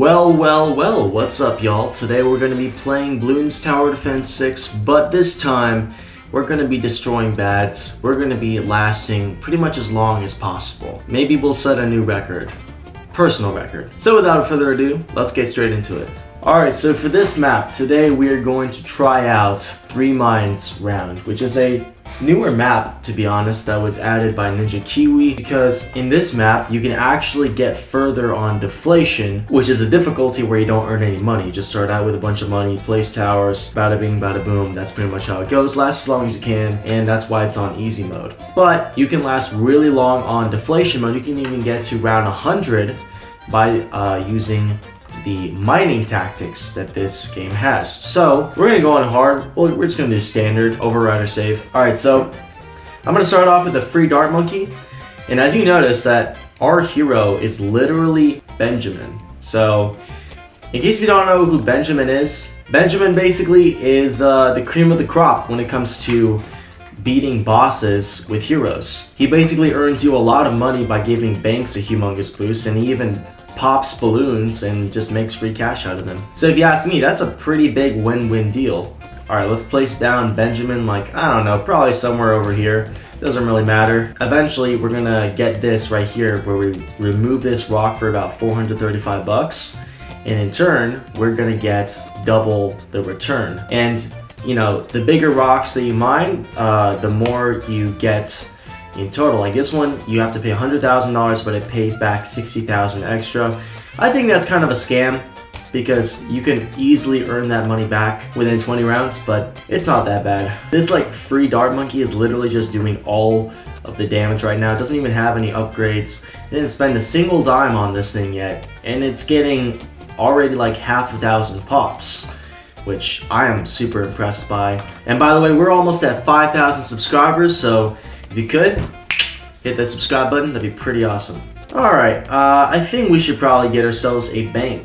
Well, what's up y'all? Today we're going to be playing Bloons Tower Defense 6, but this time we're going to be destroying bats. We're going to be lasting pretty much as long as possible. Maybe we'll set a new record. Personal record. So without further ado, let's get straight into it. Alright, so for this map, today we are going to try out 3 Mines round, which is a newer map, to be honest, that was added by Ninja Kiwi, because in this map you can actually get further on deflation, which is a difficulty where you don't earn any money. You just start out with a bunch of money, place towers, bada bing, bada boom. That's pretty much how it goes. Last as long as you can, and that's why it's on easy mode. But you can last really long on deflation mode. You can even get to round 100 by using the mining tactics that this game has. So we're gonna go on hard. Well, we're just gonna do standard, override or save. All right, so I'm gonna start off with the free dart monkey, and as you notice that our hero is literally Benjamin. So in case you don't know who Benjamin is, Benjamin basically is the cream of the crop when it comes to beating bosses with heroes. He basically earns you a lot of money by giving banks a humongous boost, and he even pops balloons and just makes free cash out of them. So if you ask me, that's a pretty big win-win deal. Alright, let's place down Benjamin, like, I don't know, probably somewhere over here. Doesn't really matter. Eventually, we're gonna get this right here where we remove this rock for about 435 bucks. And in turn, we're gonna get double the return. And, you know, the bigger rocks that you mine, the more you get in total. Like this one, you have to pay $100,000, but it pays back $60,000 extra. I think that's kind of a scam because you can easily earn that money back within 20 rounds, but it's not that bad. This like free dart monkey is literally just doing all of the damage right now. It doesn't even have any upgrades. Didn't spend a single dime on this thing yet, and it's getting already like half a thousand pops, which I am super impressed by. And by the way, we're almost at 5,000 subscribers, so if you could, hit that subscribe button, that'd be pretty awesome. Alright, I think we should probably get ourselves a bank.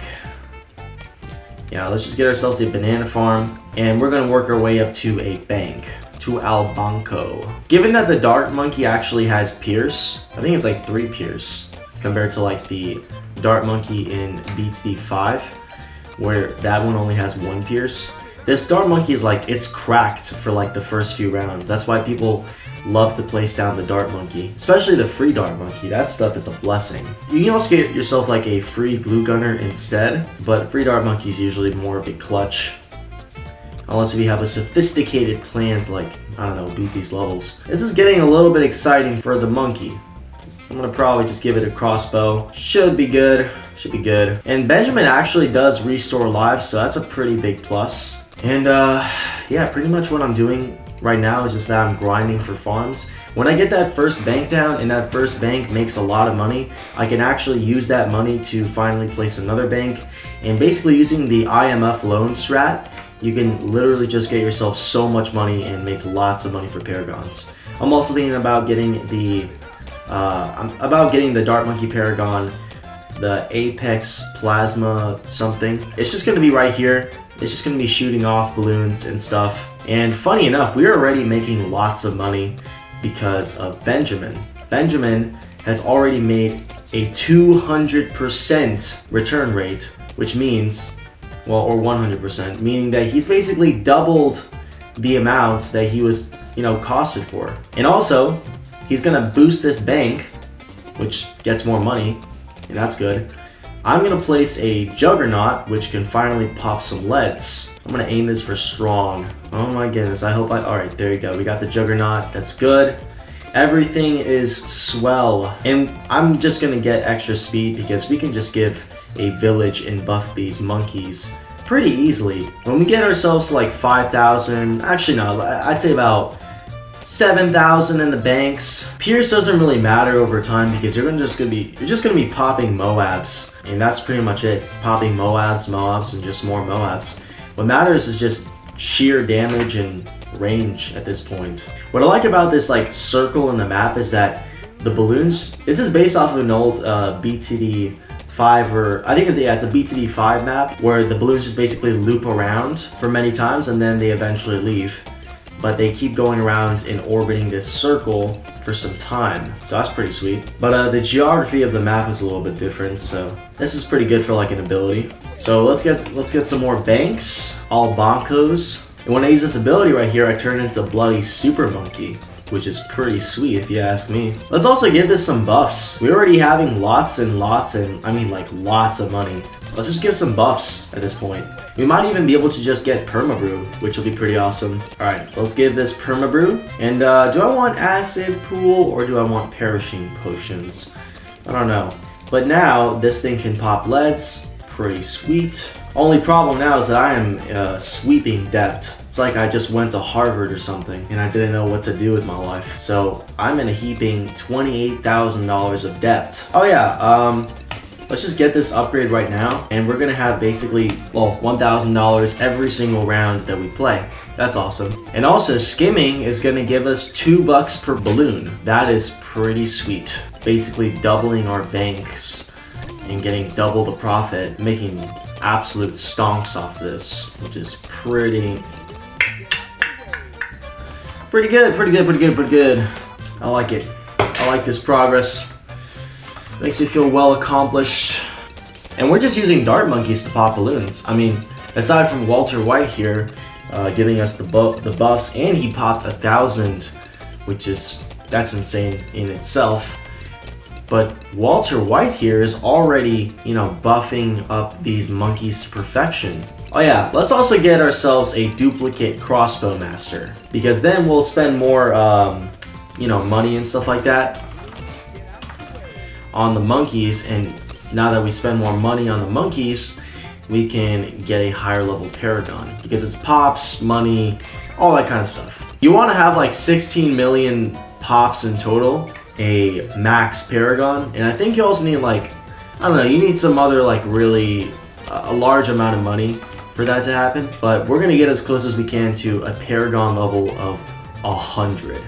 Yeah, let's just get ourselves a banana farm, and we're gonna work our way up to a bank, to Al Banco. Given that the dart monkey actually has pierce, I think it's like 3 pierce, compared to like the dart monkey in BEAT TD6, where that one only has 1 pierce. This dart monkey is like, it's cracked for like the first few rounds. That's why people love to place down the dart monkey, especially the free dart monkey. That stuff is a blessing. You can also get yourself like a free glue gunner instead, but free dart monkey is usually more of a clutch, unless if you have a sophisticated plan to, like, I don't know, beat these levels. This is getting a little bit exciting for the monkey. I'm gonna probably just give it a crossbow. Should be good, should be good. And Benjamin actually does restore lives, so that's a pretty big plus. And yeah, pretty much what I'm doing right now is just that I'm grinding for farms. When I get that first bank down, and that first bank makes a lot of money, I can actually use that money to finally place another bank. And basically using the IMF loan strat, you can literally just get yourself so much money and make lots of money for paragons. I'm also thinking about getting the dart monkey paragon, the Apex plasma something. It's just gonna be right here. It's just gonna be shooting off balloons and stuff. And funny enough, we're already making lots of money because of Benjamin. Benjamin has already made a 200% return rate, which means, well, or 100%, meaning that he's basically doubled the amounts that he was, you know, costed for. And also, he's gonna boost this bank, which gets more money, and that's good. I'm gonna place a juggernaut, which can finally pop some leads. I'm gonna aim this for strong. Oh my goodness, I hope alright, there you go. We got the juggernaut, that's good. Everything is swell. And I'm just gonna get extra speed because we can just give a village and buff these monkeys pretty easily. When we get ourselves to like 5,000, actually no, I'd say about 7,000 in the banks. Pierce doesn't really matter over time because you're just gonna be popping Moabs, and that's pretty much it. Popping Moabs, and just more Moabs. What matters is just sheer damage and range at this point. What I like about this like circle in the map is that the balloons. This is based off of an old BTD5, or I think it's a BTD5 map where the balloons just basically loop around for many times and then they eventually leave. but they keep going around and orbiting this circle for some time. So that's pretty sweet. But the geography of the map is a little bit different, so this is pretty good for like an ability. So let's get some more banks, all bonkos. And when I use this ability right here, I turn into Bloody Super Monkey, which is pretty sweet if you ask me. Let's also give this some buffs. We're already having lots and lots, and I mean like lots of money. Let's just give some buffs at this point. We might even be able to just get Permabrew, which will be pretty awesome. Alright, let's give this Permabrew. And do I want Acid Pool or do I want Perishing Potions? I don't know. But now this thing can pop leads. Pretty sweet. Only problem now is that I am sweeping debt. It's like I just went to Harvard or something and I didn't know what to do with my life. So I'm in a heaping $28,000 of debt. Oh yeah, let's just get this upgrade right now, and we're gonna have basically, well, $1,000 every single round that we play. That's awesome. And also, skimming is gonna give us $2 per balloon. That is pretty sweet. Basically doubling our banks and getting double the profit, making absolute stonks off this, which is pretty good. I like it. I like this progress. Makes you feel well accomplished. And we're just using dart monkeys to pop balloons. I mean, aside from Walter White here, giving us the buffs, and he popped 1,000, which is, that's insane in itself. But Walter White here is already, you know, buffing up these monkeys to perfection. Oh yeah, let's also get ourselves a duplicate crossbow master, because then we'll spend more, you know, money and stuff like that on the monkeys, and now that we spend more money on the monkeys, we can get a higher level paragon, because it's pops, money, all that kind of stuff. You want to have like 16 million pops in total, a max paragon, and I think you also need like, I don't know, you need some other like really a large amount of money for that to happen, but we're gonna get as close as we can to a paragon level of 100.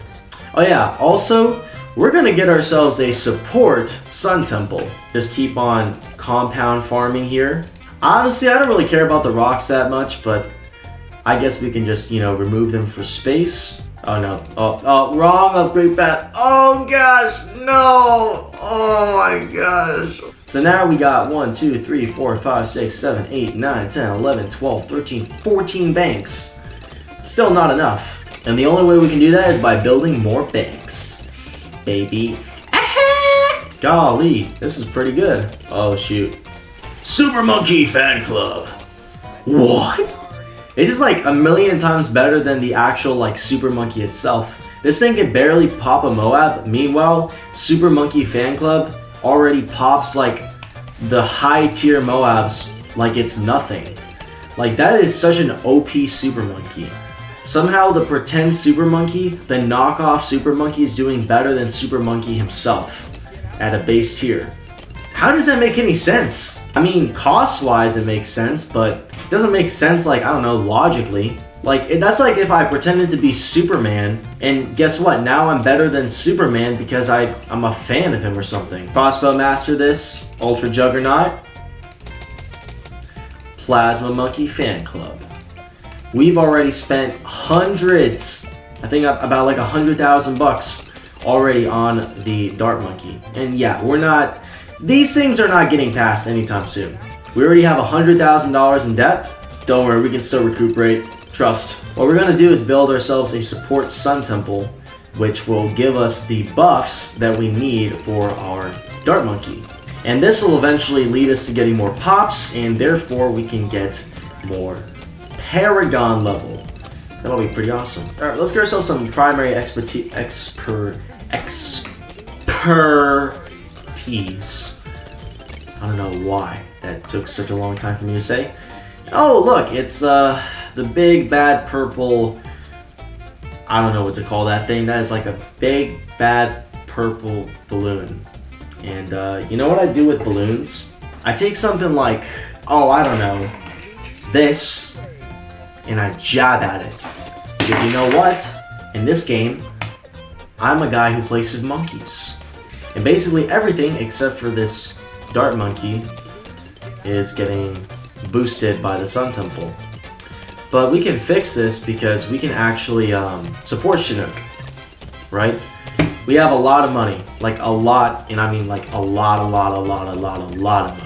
Oh yeah, also we're gonna get ourselves a support sun temple. Just keep on compound farming here. Honestly, I don't really care about the rocks that much, but I guess we can just, you know, remove them for space. Oh no, oh, wrong upgrade path. Oh gosh, no, oh my gosh. So now we got 1, 2, 3, 4, 5, 6, 7, 8, 9, 10, 11, 12, 13, 14 banks. Still not enough. And the only way we can do that is by building more banks. Baby. Golly, this is pretty good. Oh shoot. Super Monkey Fan Club. What? It's just like a million times better than the actual like Super Monkey itself. This thing can barely pop a Moab. Meanwhile, Super Monkey Fan Club already pops like the high tier Moabs like it's nothing. Like that is such an OP Super Monkey. Somehow the pretend Super Monkey, the knockoff Super Monkey, is doing better than Super Monkey himself at a base tier. How does that make any sense? I mean, cost-wise it makes sense, but it doesn't make sense, like, I don't know, logically. Like, that's like if I pretended to be Superman, and guess what? Now I'm better than Superman because I'm a fan of him or something. Crossbow Master this, Ultra Juggernaut, Plasma Monkey Fan Club. We've already spent hundreds, I think about like $100,000 already on the Dart Monkey. And yeah, these things are not getting passed anytime soon. We already have $100,000 in debt. Don't worry, we can still recuperate. Trust. What we're gonna do is build ourselves a support sun temple, which will give us the buffs that we need for our Dart Monkey. And this will eventually lead us to getting more pops, and therefore we can get more paragon level. That'll be pretty awesome. Alright, let's get ourselves some primary expertise. I don't know why that took such a long time for me to say. Oh look, it's the big bad purple, I don't know what to call that thing. That is like a big bad purple balloon. And you know what I do with balloons? I take something like, oh I don't know, this, and I jab at it. Because you know what? In this game, I'm a guy who places monkeys. And basically everything except for this Dart Monkey is getting boosted by the Sun Temple. But we can fix this because we can actually support Chinook, right? We have a lot of money, like a lot, and I mean like a lot of money.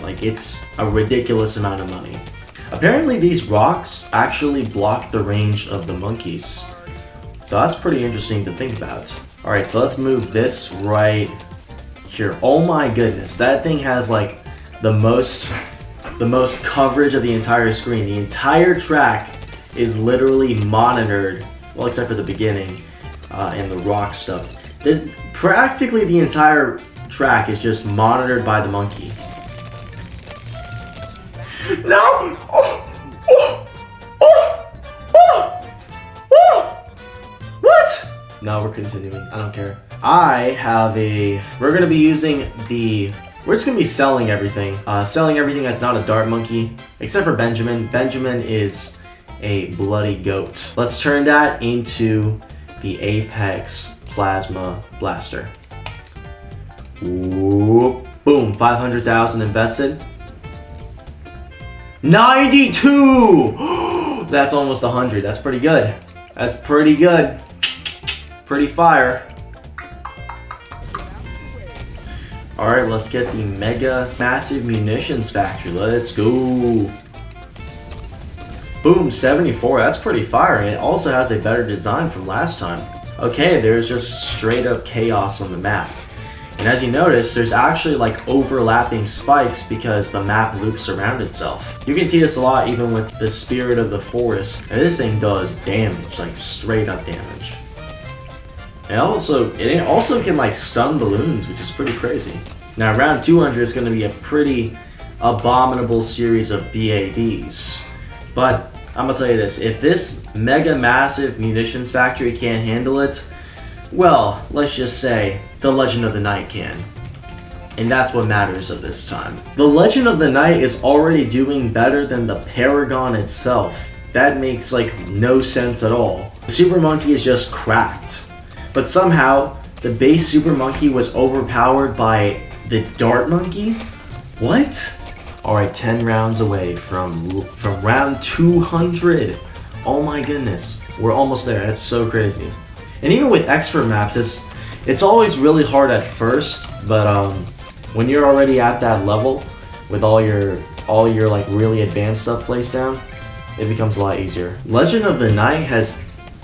Like it's a ridiculous amount of money. Apparently these rocks actually block the range of the monkeys. So that's pretty interesting to think about. All right, so let's move this right here. Oh my goodness, that thing has like the most coverage of the entire screen. The entire track is literally monitored, well, except for the beginning and the rock stuff. Practically the entire track is just monitored by the monkey. No! What? No, we're continuing. I don't care. We're gonna be using we're just gonna be selling everything. Selling everything that's not a dart monkey, except for Benjamin. Benjamin is a bloody goat. Let's turn that into the Apex Plasma Blaster. Ooh, boom, 500,000 invested. 92! That's almost 100. That's pretty good. That's pretty good. Pretty fire. Alright, let's get the Mega Massive Munitions Factory. Let's go. Boom, 74. That's pretty fire. And it also has a better design from last time. Okay, there's just straight up chaos on the map. And as you notice, there's actually like overlapping spikes because the map loops around itself. You can see this a lot even with the Spirit of the Forest. And this thing does damage, like straight up damage. And it also can like stun balloons, which is pretty crazy. Now round 200 is going to be a pretty abominable series of BADs. But I'm going to tell you this, if this Mega Massive Munitions Factory can't handle it, well, let's just say the Legend of the Night can. And that's what matters at this time. The Legend of the Night is already doing better than the Paragon itself. That makes like no sense at all. The Super Monkey is just cracked. But somehow, the base Super Monkey was overpowered by the Dart Monkey? What? Alright, 10 rounds away from round 200. Oh my goodness. We're almost there. That's so crazy. And even with expert maps, it's always really hard at first, but when you're already at that level with all your like really advanced stuff placed down, it becomes a lot easier. Legend of the Night has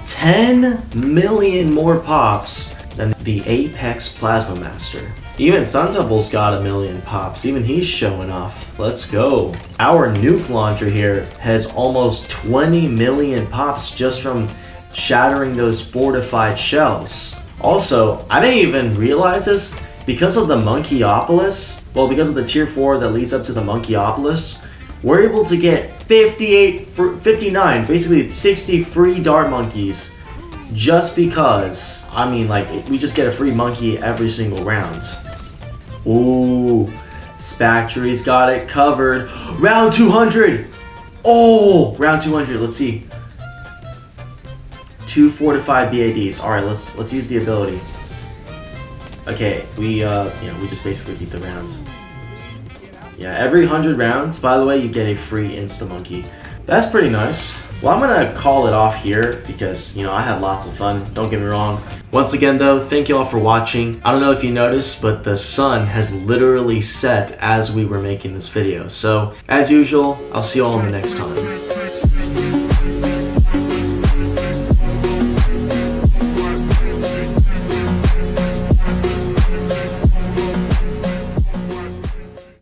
10 million more pops than the Apex Plasma Master. Even Sun Temple's got 1 million pops. Even he's showing off. Let's go. Our nuke launcher here has almost 20 million pops just from shattering those fortified shells. Also, I didn't even realize this, because of the Monkeyopolis, well, because of the tier 4 that leads up to the Monkeyopolis, we're able to get 59, basically 60 free dart monkeys just because, I mean, like, we just get a free monkey every single round. Ooh, Spactory's got it covered. Round 200! Oh, round 200, let's see. 2 fortified BADs. All right, let's use the ability. Okay, we just basically beat the rounds. Yeah, every 100 rounds, by the way, you get a free Insta Monkey. That's pretty nice. Well, I'm gonna call it off here because, I had lots of fun, don't get me wrong. Once again though, thank you all for watching. I don't know if you noticed, but the sun has literally set as we were making this video. So, as usual, I'll see you all in the next time.